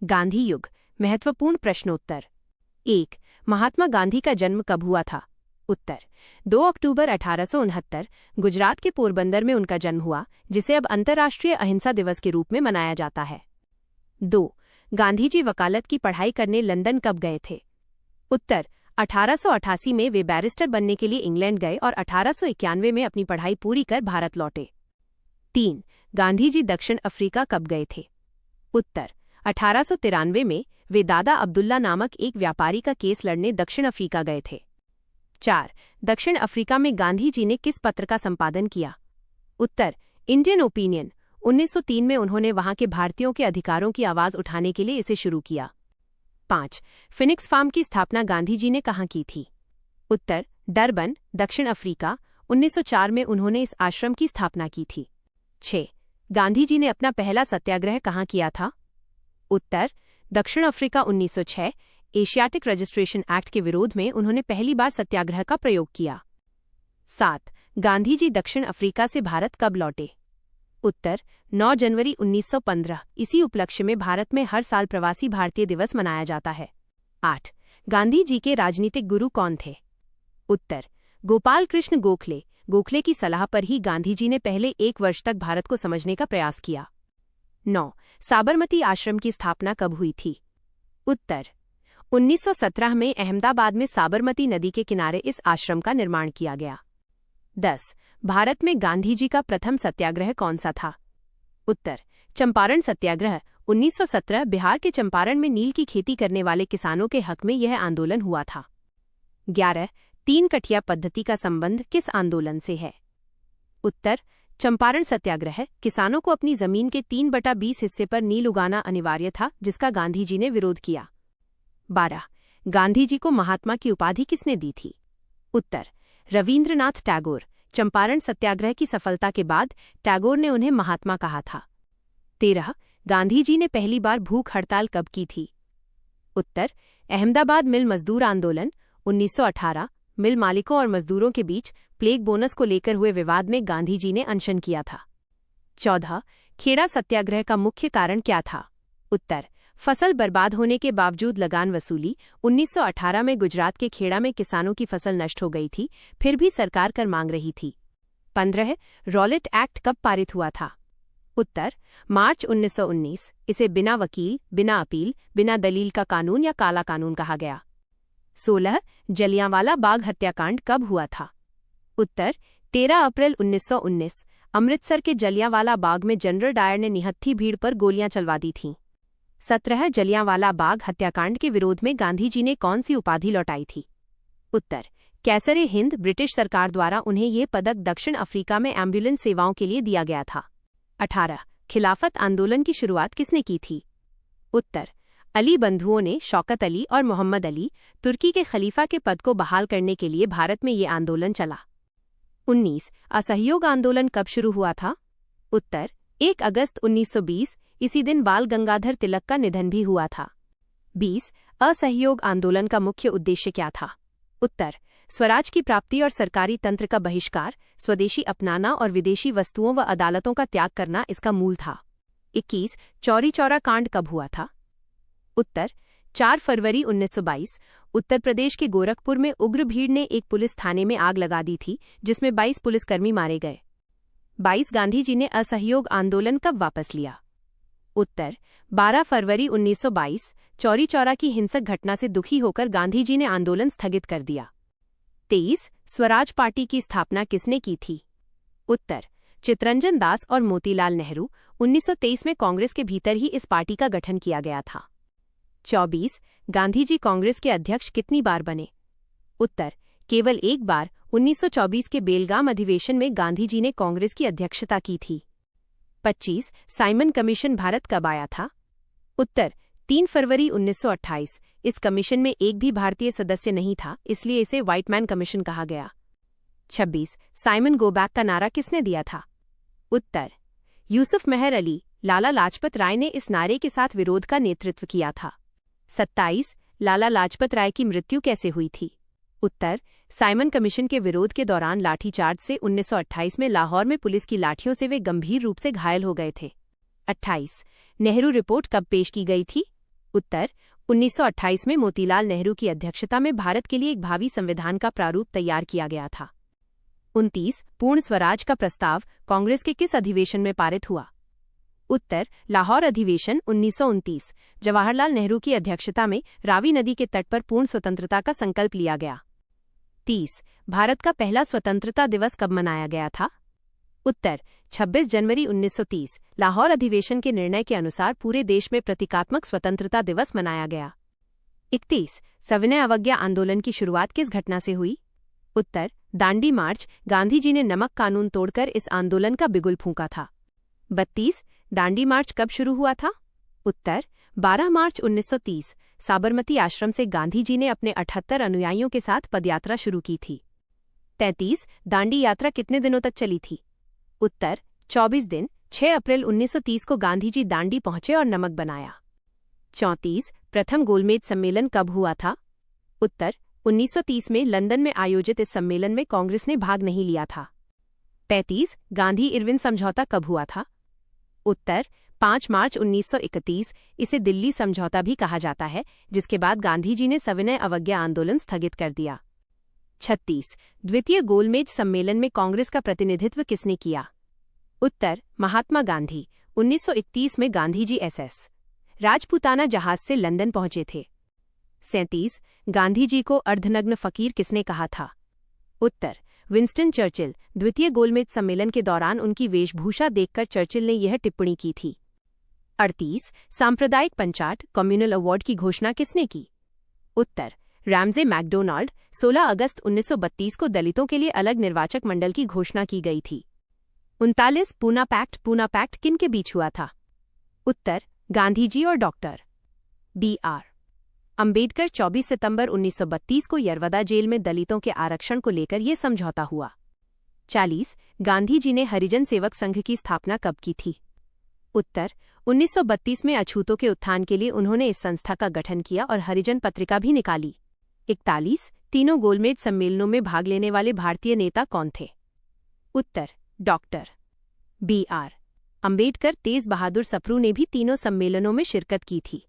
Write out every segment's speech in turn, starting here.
गांधी युग, महत्वपूर्ण प्रश्नोत्तर। 1. महात्मा गांधी का जन्म कब हुआ था? उत्तर 2 अक्टूबर 1869 गुजरात के पोरबंदर में उनका जन्म हुआ, जिसे अब अंतर्राष्ट्रीय अहिंसा दिवस के रूप में मनाया जाता है। 2. गांधी जी वकालत की पढ़ाई करने लंदन कब गए थे? उत्तर 1888 में वे बैरिस्टर बनने के लिए इंग्लैंड गए और 1891 में अपनी पढ़ाई पूरी कर भारत लौटे। 3. गांधी जी दक्षिण अफ्रीका कब गए थे? उत्तर 1893 में वे दादा अब्दुल्ला नामक एक व्यापारी का केस लड़ने दक्षिण अफ्रीका गए थे। 4. दक्षिण अफ्रीका में गांधी जी ने किस पत्र का संपादन किया? उत्तर इंडियन ओपिनियन। 1903 में उन्होंने वहां के भारतीयों के अधिकारों की आवाज उठाने के लिए इसे शुरू किया। 5. फिनिक्स फार्म की स्थापना गांधी जी ने कहाँ की थी? उत्तर डरबन, दक्षिण अफ्रीका। 1904 में उन्होंने इस आश्रम की स्थापना की थी। 6. गांधी जी ने अपना पहला सत्याग्रह कहाँ किया था? उत्तर दक्षिण अफ्रीका। 1906 एशियाटिक रजिस्ट्रेशन एक्ट के विरोध में उन्होंने पहली बार सत्याग्रह का प्रयोग किया। 7. गांधी जी दक्षिण अफ्रीका से भारत कब लौटे? उत्तर 9 जनवरी 1915। इसी उपलक्ष्य में भारत में हर साल प्रवासी भारतीय दिवस मनाया जाता है। 8. गांधी जी के राजनीतिक गुरु कौन थे? उत्तर गोपाल कृष्ण गोखले। गोखले की सलाह पर ही गांधी जी ने पहले 1 वर्ष तक भारत को समझने का प्रयास किया। 9. साबरमती आश्रम की स्थापना कब हुई थी? उत्तर 1917 में अहमदाबाद में साबरमती नदी के किनारे इस आश्रम का निर्माण किया गया। 10. भारत में गांधी जी का प्रथम सत्याग्रह कौन सा था? उत्तर चंपारण सत्याग्रह। 1917 बिहार के चंपारण में नील की खेती करने वाले किसानों के हक में यह आंदोलन हुआ था। 11. 3 कठिया पद्धति का संबंध किस आंदोलन से है? उत्तर चंपारण सत्याग्रह। किसानों को अपनी जमीन के 3/20 हिस्से पर नील उगाना अनिवार्य था, जिसका गांधी जी ने विरोध किया। 12. गांधी जी को महात्मा की उपाधि किसने दी थी? उत्तर रवींद्रनाथ टैगोर। चंपारण सत्याग्रह की सफलता के बाद टैगोर ने उन्हें महात्मा कहा था। 13. गांधी जी ने पहली बार भूख हड़ताल कब की थी? उत्तर अहमदाबाद मिल मजदूर आंदोलन। 1918 मिल मालिकों और मजदूरों के बीच प्लेग बोनस को लेकर हुए विवाद में गांधी जी ने अनशन किया था। 14. खेड़ा सत्याग्रह का मुख्य कारण क्या था? उत्तर फसल बर्बाद होने के बावजूद लगान वसूली। 1918 में गुजरात के खेड़ा में किसानों की फसल नष्ट हो गई थी, फिर भी सरकार कर मांग रही थी। 15. रॉलेट एक्ट कब पारित हुआ था? उत्तर मार्च 1919। इसे बिना वकील, बिना अपील, बिना दलील का कानून या काला कानून कहा गया। 16. जलियांवाला बाग हत्याकांड कब हुआ था? उत्तर 13 अप्रैल 1919। अमृतसर के जलियांवाला बाग में जनरल डायर ने निहत्थी भीड़ पर गोलियां चलवा दी थीं। 17. जलियांवाला बाग हत्याकांड के विरोध में गांधी जी ने कौन सी उपाधि लौटाई थी? उत्तर कैसरे हिंद। ब्रिटिश सरकार द्वारा उन्हें ये पदक दक्षिण अफ्रीका में एम्बुलेंस सेवाओं के लिए दिया गया था। 18. खिलाफत आंदोलन की शुरुआत किसने की थी? उत्तर अली बंधुओं ने। शौकत अली और मोहम्मद अली। तुर्की के खलीफा के पद को बहाल करने के लिए भारत में ये आंदोलन चला। 19. असहयोग आंदोलन कब शुरू हुआ था? उत्तर 1 अगस्त 1920। इसी दिन बाल गंगाधर तिलक का निधन भी हुआ था। 20. असहयोग आंदोलन का मुख्य उद्देश्य क्या था? उत्तर स्वराज की प्राप्ति और सरकारी तंत्र का बहिष्कार, स्वदेशी अपनाना और विदेशी वस्तुओं व अदालतों का त्याग करना इसका मूल था। 21. चौरी चौरा कांड कब हुआ था? उत्तर 4 फरवरी 1922। उत्तर प्रदेश के गोरखपुर में उग्र भीड़ ने एक पुलिस थाने में आग लगा दी थी, जिसमें 22 पुलिसकर्मी मारे गए। 22. गांधी जी ने असहयोग आंदोलन कब वापस लिया? उत्तर 12 फरवरी 1922। चौरी चौरा की हिंसक घटना से दुखी होकर गांधी जी ने आंदोलन स्थगित कर दिया। 23. स्वराज पार्टी की स्थापना किसने की थी? उत्तर चित्तरंजन दास और मोतीलाल नेहरू। 1923 में कांग्रेस के भीतर ही इस पार्टी का गठन किया गया था। 24. गांधी जी कांग्रेस के अध्यक्ष कितनी बार बने? उत्तर केवल 1 बार। 1924 के बेलगाम अधिवेशन में गांधी जी ने कांग्रेस की अध्यक्षता की थी। 25. साइमन कमीशन भारत कब आया था? उत्तर 3 फरवरी 1928। इस कमीशन में एक भी भारतीय सदस्य नहीं था, इसलिए इसे व्हाइट मैन कमीशन कहा गया। 26. साइमन गो बैक का नारा किसने दिया था? उत्तर यूसुफ मेहर अली। लाला लाजपत राय ने इस नारे के साथ विरोध का नेतृत्व किया था। 27. लाला लाजपत राय की मृत्यु कैसे हुई थी? उत्तर साइमन कमीशन के विरोध के दौरान लाठीचार्ज से 1928 में लाहौर में पुलिस की लाठियों से वे गंभीर रूप से घायल हो गए थे। 28. नेहरू रिपोर्ट कब पेश की गई थी? उत्तर 1928 में मोतीलाल नेहरू की अध्यक्षता में भारत के लिए एक भावी संविधान का प्रारूप तैयार किया गया था। 29 पूर्ण स्वराज का प्रस्ताव कांग्रेस के किस अधिवेशन में पारित हुआ? उत्तर लाहौर अधिवेशन 1929। जवाहरलाल नेहरू की अध्यक्षता में रावी नदी के तट पर पूर्ण स्वतंत्रता का संकल्प लिया गया। 30 भारत का पहला स्वतंत्रता दिवस कब मनाया गया था? उत्तर 26 जनवरी 1930। लाहौर अधिवेशन के निर्णय के अनुसार पूरे देश में प्रतीकात्मक स्वतंत्रता दिवस मनाया गया। 31 सविनय अवज्ञा आंदोलन की शुरुआत किस घटना से हुई? उत्तर दांडी मार्च। गांधी जी ने नमक कानून तोड़कर इस आंदोलन का बिगुल फूंका था। 32 दांडी मार्च कब शुरू हुआ था? उत्तर 12 मार्च 1930। साबरमती आश्रम से गांधी जी ने अपने 78 अनुयायियों के साथ पदयात्रा शुरू की थी। 33 दांडी यात्रा कितने दिनों तक चली थी? उत्तर 24 दिन। 6 अप्रैल 1930 को गांधी जी दांडी पहुंचे और नमक बनाया। 34 प्रथम गोलमेज सम्मेलन कब हुआ था? उत्तर 1930 में लंदन में आयोजित इस सम्मेलन में कांग्रेस ने भाग नहीं लिया था। 35 गांधी इरविन समझौता कब हुआ था? उत्तर 5 मार्च 1931। इसे दिल्ली समझौता भी कहा जाता है, जिसके बाद गांधी जी ने सविनय अवज्ञा आंदोलन स्थगित कर दिया। 36 द्वितीय गोलमेज सम्मेलन में कांग्रेस का प्रतिनिधित्व किसने किया? उत्तर महात्मा गांधी। 1931 में गांधी जी एसएस राजपूताना जहाज से लंदन पहुंचे थे। 37 गांधी जी को अर्धनग्न फकीर किसने कहा था? उत्तर विंस्टन चर्चिल। द्वितीय गोलमेज सम्मेलन के दौरान उनकी वेशभूषा देखकर चर्चिल ने यह टिप्पणी की थी। 38 सांप्रदायिक पंचाट कम्युनल अवार्ड की घोषणा किसने की? उत्तर रैमजे मैकडोनाल्ड। 16 अगस्त 1932 को दलितों के लिए अलग निर्वाचक मंडल की घोषणा की गई थी। 39 पूना पैक्ट किन के बीच हुआ था? उत्तर गांधी जी और डॉक्टर बी.आर. अंबेडकर। 24 सितंबर 1932 को यरवदा जेल में दलितों के आरक्षण को लेकर यह समझौता हुआ। 40 गांधी जी ने हरिजन सेवक संघ की स्थापना कब की थी? उत्तर 1932 में अछूतों के उत्थान के लिए उन्होंने इस संस्था का गठन किया और हरिजन पत्रिका भी निकाली। 41 तीनों गोलमेज सम्मेलनों में भाग लेने वाले भारतीय नेता कौन थे? उत्तर डॉक्टर बी.आर. अंबेडकर। तेज बहादुर सप्रू ने भी तीनों सम्मेलनों में शिरकत की थी।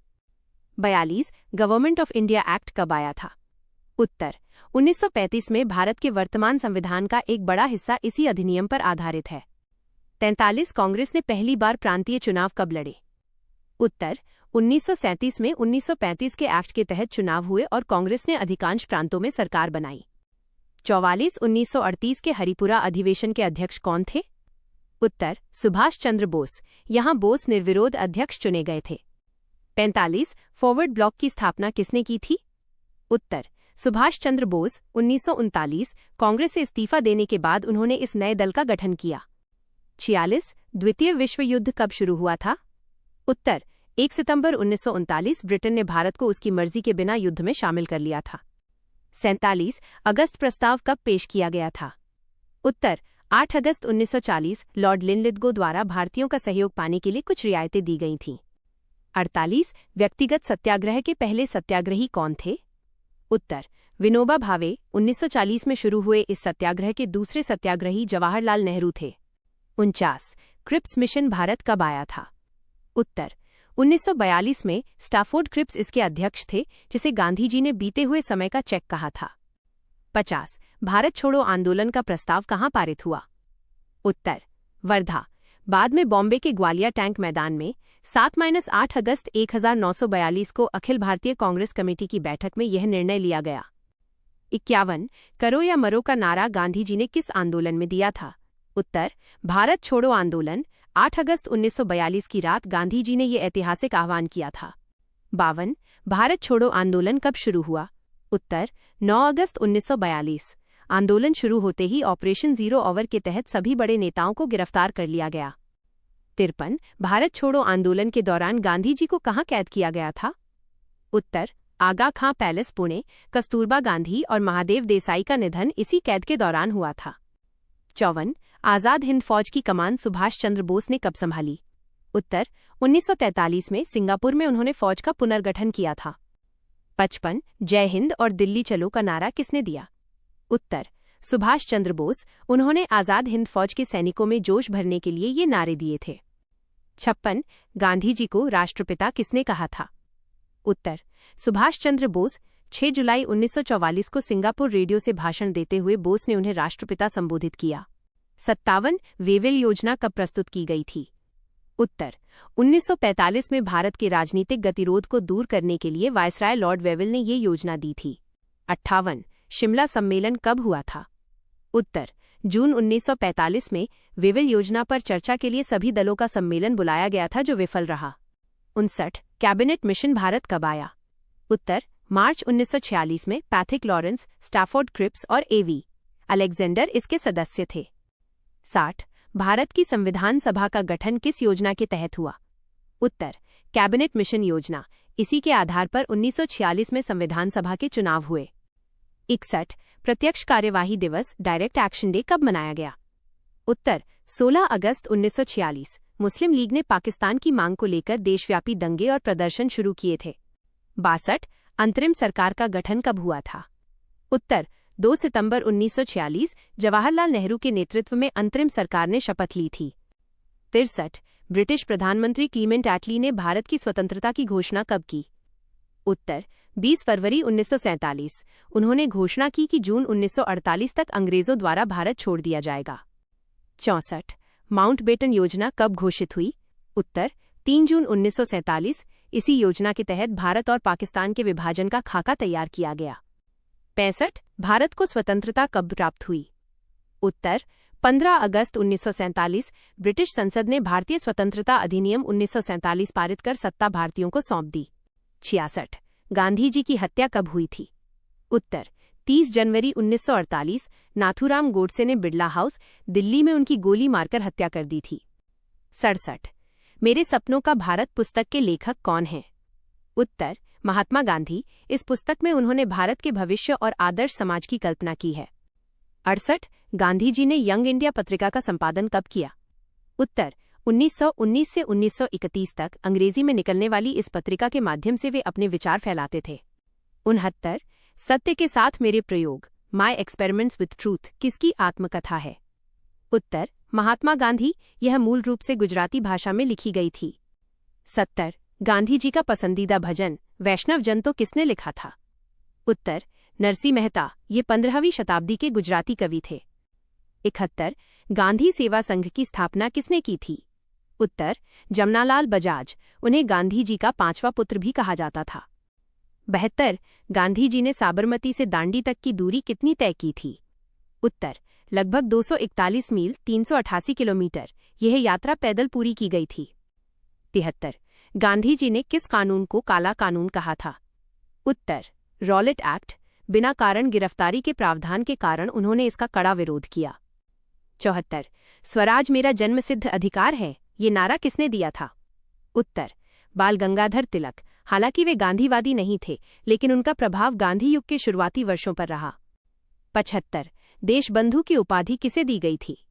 42 गवर्नमेंट ऑफ इंडिया एक्ट कब आया था? उत्तर 1935 में। भारत के वर्तमान संविधान का एक बड़ा हिस्सा इसी अधिनियम पर आधारित है। 43 कांग्रेस ने पहली बार प्रांतीय चुनाव कब लड़े? उत्तर 1937 में। 1935 के एक्ट के तहत चुनाव हुए और कांग्रेस ने अधिकांश प्रांतों में सरकार बनाई। 44 1938 के हरिपुरा अधिवेशन के अध्यक्ष कौन थे? उत्तर सुभाष चंद्र बोस। यहां बोस निर्विरोध अध्यक्ष चुने गए थे। 45 फॉरवर्ड ब्लॉक की स्थापना किसने की थी? उत्तर सुभाष चंद्र बोस। 1939 कांग्रेस से इस्तीफा देने के बाद उन्होंने इस नए दल का गठन किया। 46 द्वितीय विश्व युद्ध कब शुरू हुआ था? उत्तर 1 सितंबर 1939। ब्रिटेन ने भारत को उसकी मर्जी के बिना युद्ध में शामिल कर लिया था। 47 अगस्त प्रस्ताव कब पेश किया गया था? उत्तर 8 अगस्त 1940। लॉर्ड लिनलिथगो द्वारा भारतीयों का सहयोग पाने के लिए कुछ रियायतें दी गई थीं। 48 व्यक्तिगत सत्याग्रह के पहले सत्याग्रही कौन थे? उत्तर विनोबा भावे। 1940 में शुरू हुए इस सत्याग्रह के दूसरे सत्याग्रही जवाहरलाल नेहरू थे। 49 क्रिप्स मिशन भारत कब आया था? उत्तर 1942 में। स्टाफोर्ड क्रिप्स इसके अध्यक्ष थे, जिसे गांधी जी ने बीते हुए समय का चेक कहा था। 50 भारत छोड़ो आंदोलन का प्रस्ताव कहाँ पारित हुआ? उत्तर वर्धा। बाद में बॉम्बे के ग्वालिया टैंक मैदान में 7-8 अगस्त 1942 को अखिल भारतीय कांग्रेस कमेटी की बैठक में यह निर्णय लिया गया। 51 करो या मरो का नारा गांधी जी ने किस आंदोलन में दिया था? उत्तर भारत छोड़ो आंदोलन। 8 अगस्त 1942 की रात गांधी जी ने ये ऐतिहासिक आह्वान किया था। 52 भारत छोड़ो आंदोलन कब शुरू हुआ? उत्तर 9 अगस्त 1942। आंदोलन शुरू होते ही ऑपरेशन जीरो ऑवर के तहत सभी बड़े नेताओं को गिरफ्तार कर लिया गया। 53 भारत छोड़ो आंदोलन के दौरान गांधी जी को कहाँ कैद किया गया था? उत्तर आगा खां पैलेस पुणे। कस्तूरबा गांधी और महादेव देसाई का निधन इसी कैद के दौरान हुआ था। 54 आजाद हिंद फौज की कमान सुभाष चंद्र बोस ने कब संभाली? उत्तर 1943 में। सिंगापुर में उन्होंने फौज का पुनर्गठन किया था। 55 जय हिंद और दिल्ली चलो का नारा किसने दिया? उत्तर सुभाष चंद्र बोस। उन्होंने आजाद हिंद फौज के सैनिकों में जोश भरने के लिए ये नारे दिए थे। 56 गांधी जी को राष्ट्रपिता किसने कहा था? उत्तर, सुभाष चंद्र बोस। 6 जुलाई 1944 को सिंगापुर रेडियो से भाषण देते हुए बोस ने उन्हें राष्ट्रपिता संबोधित किया। 57 वेविल योजना कब प्रस्तुत की गई थी? उत्तर, 1945 में भारत के राजनीतिक गतिरोध को दूर करने के लिए वायसराय लॉर्ड वेविल ने ये योजना दी थी। 58 शिमला सम्मेलन कब हुआ था? उत्तर, जून 1945 में वेविल योजना पर चर्चा के लिए सभी दलों का सम्मेलन बुलाया गया था जो विफल रहा। 59 कैबिनेट मिशन भारत कब आया? उत्तर, मार्च 1946 में। पैथिक लॉरेंस, स्टैफोर्ड क्रिप्स और एवी अलेक्जेंडर इसके सदस्य थे। 60 भारत की संविधान सभा का गठन किस योजना के तहत हुआ? उत्तर, कैबिनेट मिशन योजना। इसी के आधार पर 1946 में संविधान सभा के चुनाव हुए। 61 प्रत्यक्ष कार्यवाही दिवस डायरेक्ट एक्शन डे कब मनाया गया? उत्तर, 16 अगस्त 1946। मुस्लिम लीग ने पाकिस्तान की मांग को लेकर देशव्यापी दंगे और प्रदर्शन शुरू किए थे। 62 अंतरिम सरकार का गठन कब हुआ था? उत्तर, 2 सितंबर 1946। जवाहरलाल नेहरू के नेतृत्व में अंतरिम सरकार ने शपथ ली थी। 63 ब्रिटिश प्रधानमंत्री क्लीमेंट एटली ने भारत की स्वतंत्रता की घोषणा कब की? उत्तर, 20 फरवरी 1947। उन्होंने घोषणा की कि जून 1948 तक अंग्रेजों द्वारा भारत छोड़ दिया जाएगा। 64 माउंटबेटन योजना कब घोषित हुई? उत्तर, 3 जून 1947। इसी योजना के तहत भारत और पाकिस्तान के विभाजन का खाका तैयार किया गया। 65 भारत को स्वतंत्रता कब प्राप्त हुई? उत्तर, 15 अगस्त 1947। ब्रिटिश संसद ने भारतीय स्वतंत्रता अधिनियम 1947 पारित कर सत्ता भारतीयों को सौंप दी। 66 गांधी जी की हत्या कब हुई थी? उत्तर, 30 जनवरी 1948। नाथूराम गोडसे ने बिड़ला हाउस, दिल्ली में उनकी गोली मारकर हत्या कर दी थी। 67 मेरे सपनों का भारत पुस्तक के लेखक कौन हैं? उत्तर, महात्मा गांधी। इस पुस्तक में उन्होंने भारत के भविष्य और आदर्श समाज की कल्पना की है। 68 गांधी जी ने यंग इंडिया पत्रिका का संपादन कब किया? उत्तर, 1919 से 1931 तक अंग्रेजी में निकलने वाली इस पत्रिका के माध्यम से वे अपने विचार फैलाते थे। 69 सत्य के साथ मेरे प्रयोग, माई एक्सपेरिमेंट्स विथ ट्रूथ किसकी आत्मकथा है? उत्तर, महात्मा गांधी। यह मूल रूप से गुजराती भाषा में लिखी गई थी। 70 गांधी जी का पसंदीदा भजन वैष्णव जन तो किसने लिखा था? उत्तर, नरसिंह मेहता। ये 15वीं शताब्दी के गुजराती कवि थे। 71 गांधी सेवा संघ की स्थापना किसने की थी? उत्तर, जमनालाल बजाज। उन्हें गांधी जी का 5वां पुत्र भी कहा जाता था। 72 गांधी जी ने साबरमती से दांडी तक की दूरी कितनी तय की थी? उत्तर, लगभग 241 मील 388 किलोमीटर। यह यात्रा पैदल पूरी की गई थी। 73 गांधी जी ने किस कानून को काला कानून कहा था? उत्तर, रॉलेट एक्ट। बिना कारण गिरफ्तारी के प्रावधान के कारण उन्होंने इसका कड़ा विरोध किया। 74 स्वराज मेरा जन्मसिद्ध अधिकार है, ये नारा किसने दिया था? उत्तर, बाल गंगाधर तिलक। हालांकि वे गांधीवादी नहीं थे, लेकिन उनका प्रभाव गांधी युग के शुरुआती वर्षों पर रहा। 75 देशबंधु की उपाधि किसे दी गई थी?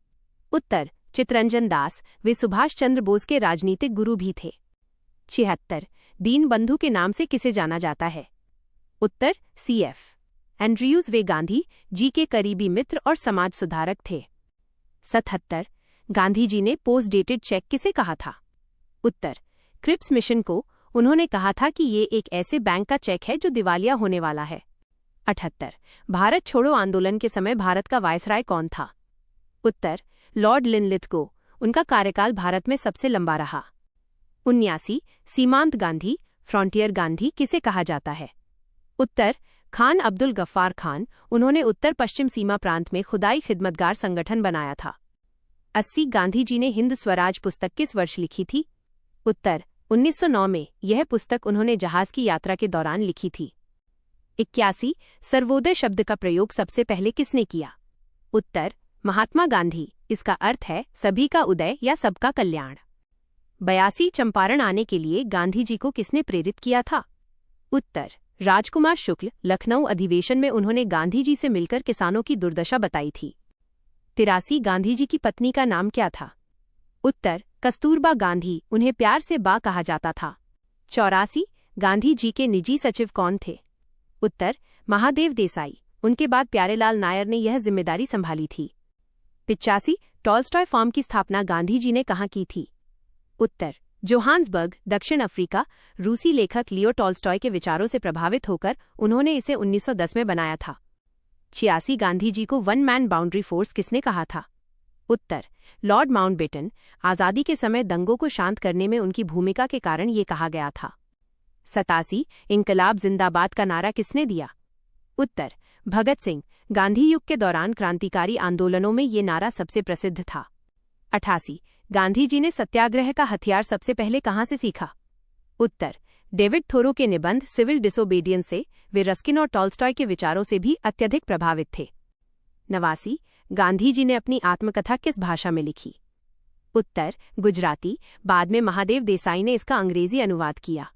उत्तर, चित्तरंजन दास। वे सुभाष चंद्र बोस के राजनीतिक गुरु भी थे। 76 दीनबंधु के नाम से किसे जाना जाता है? उत्तर, CF एंड्रयूज। वे गांधी जी के करीबी मित्र और समाज सुधारक थे। 77 गांधी जी ने पोस्ट डेटेड चेक किसे कहा था? उत्तर, क्रिप्स मिशन को। उन्होंने कहा था कि ये एक ऐसे बैंक का चेक है जो दिवालिया होने वाला है। 78 भारत छोड़ो आंदोलन के समय भारत का वायसराय कौन था? उत्तर, लॉर्ड लिनलिथगो। उनका कार्यकाल भारत में सबसे लंबा रहा। 79 सीमांत गांधी, फ्रंटियर गांधी किसे कहा जाता है? उत्तर, खान अब्दुल गफ्फार खान। उन्होंने उत्तर पश्चिम सीमा प्रांत में खुदाई खिदमतगार संगठन बनाया था। 80 गांधी जी ने हिंद स्वराज पुस्तक किस वर्ष लिखी थी? उत्तर, 1909 में। यह पुस्तक उन्होंने जहाज की यात्रा के दौरान लिखी थी। 81 सर्वोदय शब्द का प्रयोग सबसे पहले किसने किया? उत्तर, महात्मा गांधी। इसका अर्थ है सभी का उदय या सबका कल्याण। 82 चंपारण आने के लिए गांधी जी को किसने प्रेरित किया था? उत्तर, राजकुमार शुक्ल। लखनऊ अधिवेशन में उन्होंने गांधी जी से मिलकर किसानों की दुर्दशा बताई थी। 83 गांधी जी की पत्नी का नाम क्या था? उत्तर, कस्तूरबा गांधी। उन्हें प्यार से बा कहा जाता था। 84 गांधी जी के निजी सचिव कौन थे? उत्तर, महादेव देसाई। उनके बाद प्यारेलाल नायर ने यह जिम्मेदारी संभाली थी। 85 टॉलस्टॉय फार्म की स्थापना गांधी जी ने कहाँ की थी? उत्तर, जोहान्सबर्ग, दक्षिण अफ्रीका। रूसी लेखक लियो टॉल्स्टॉय के विचारों से प्रभावित होकर उन्होंने इसे 1910 में बनाया था। 86 गांधी जी को वन मैन बाउंड्री फोर्स किसने कहा था? उत्तर, लॉर्ड माउंटबेटन। आज़ादी के समय दंगों को शांत करने में उनकी भूमिका के कारण ये कहा गया था। 87 इंकलाब जिंदाबाद का नारा किसने दिया? उत्तर, भगत सिंह। गांधी युग के दौरान क्रांतिकारी आंदोलनों में ये नारा सबसे प्रसिद्ध था। 88 गांधी जी ने सत्याग्रह का हथियार सबसे पहले कहाँ से सीखा? उत्तर, डेविड थोरो के निबंध सिविल डिसोबीडियंस से। वे रस्किन और टॉल्स्टॉय के विचारों से भी अत्यधिक प्रभावित थे। 89 गांधी जी ने अपनी आत्मकथा किस भाषा में लिखी? उत्तर, गुजराती। बाद में महादेव देसाई ने इसका अंग्रेजी अनुवाद किया।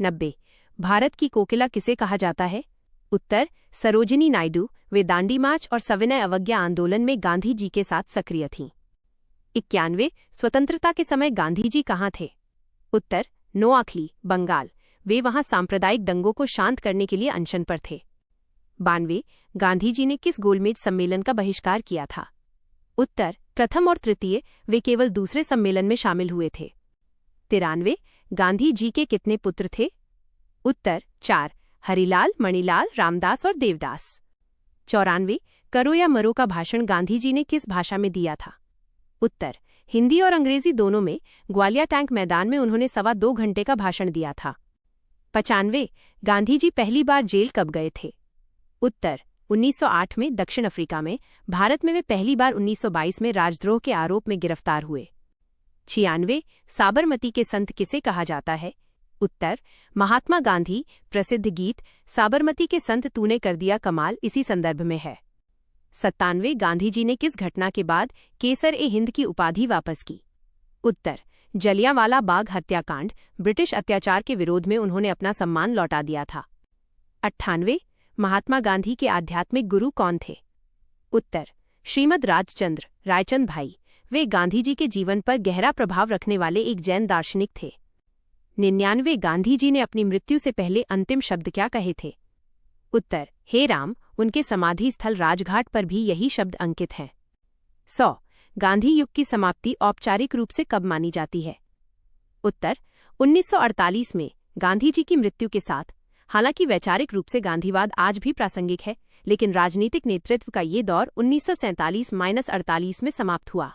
90 भारत की कोकिला किसे कहा जाता है? उत्तर, सरोजिनी नायडू। वे दांडी मार्च और सविनय अवज्ञा आंदोलन में गांधी जी के साथ सक्रिय थीं। 91 स्वतंत्रता के समय गांधी जी कहाँ थे? उत्तर, नोआखली, बंगाल। वे वहां सांप्रदायिक दंगों को शांत करने के लिए अनशन पर थे। 92 गांधी जी ने किस गोलमेज सम्मेलन का बहिष्कार किया था? उत्तर, प्रथम और तृतीय। वे केवल दूसरे सम्मेलन में शामिल हुए थे। 93 गांधी जी के कितने पुत्र थे? उत्तर, 4, हरिलाल, मणिलाल, रामदास और देवदास। 94 करो या मरो का भाषण गांधी जी ने किस भाषा में दिया था? उत्तर, हिंदी और अंग्रेजी दोनों में। ग्वालियर टैंक मैदान में उन्होंने 2.25 घंटे का भाषण दिया था। 95 गांधी जी पहली बार जेल कब गए थे? उत्तर, 1908 में दक्षिण अफ्रीका में। भारत में वे पहली बार 1922 में राजद्रोह के आरोप में गिरफ्तार हुए। 96 साबरमती के संत किसे कहा जाता है? उत्तर, महात्मा गांधी। प्रसिद्ध गीत साबरमती के संत तूने कर दिया कमाल इसी संदर्भ में है। 97 गांधी जी ने किस घटना के बाद केसर-ए-हिंद की उपाधि वापस की? उत्तर, जलियांवाला बाग हत्याकांड। ब्रिटिश अत्याचार के विरोध में उन्होंने अपना सम्मान लौटा दिया था। 98 महात्मा गांधी के आध्यात्मिक गुरु कौन थे? उत्तर, श्रीमद राजचंद्र रायचंद भाई। वे गांधी जी के जीवन पर गहरा प्रभाव रखने वाले एक जैन दार्शनिक थे। 99 गांधी जी ने अपनी मृत्यु से पहले अंतिम शब्द क्या कहे थे? उत्तर, हे राम। उनके समाधि स्थल राजघाट पर भी यही शब्द अंकित हैं। 100 गांधी युग की समाप्ति औपचारिक रूप से कब मानी जाती है? उत्तर, 1948 में गांधी जी की मृत्यु के साथ। हालांकि वैचारिक रूप से गांधीवाद आज भी प्रासंगिक है, लेकिन राजनीतिक नेतृत्व का ये दौर 1947-48 में समाप्त हुआ।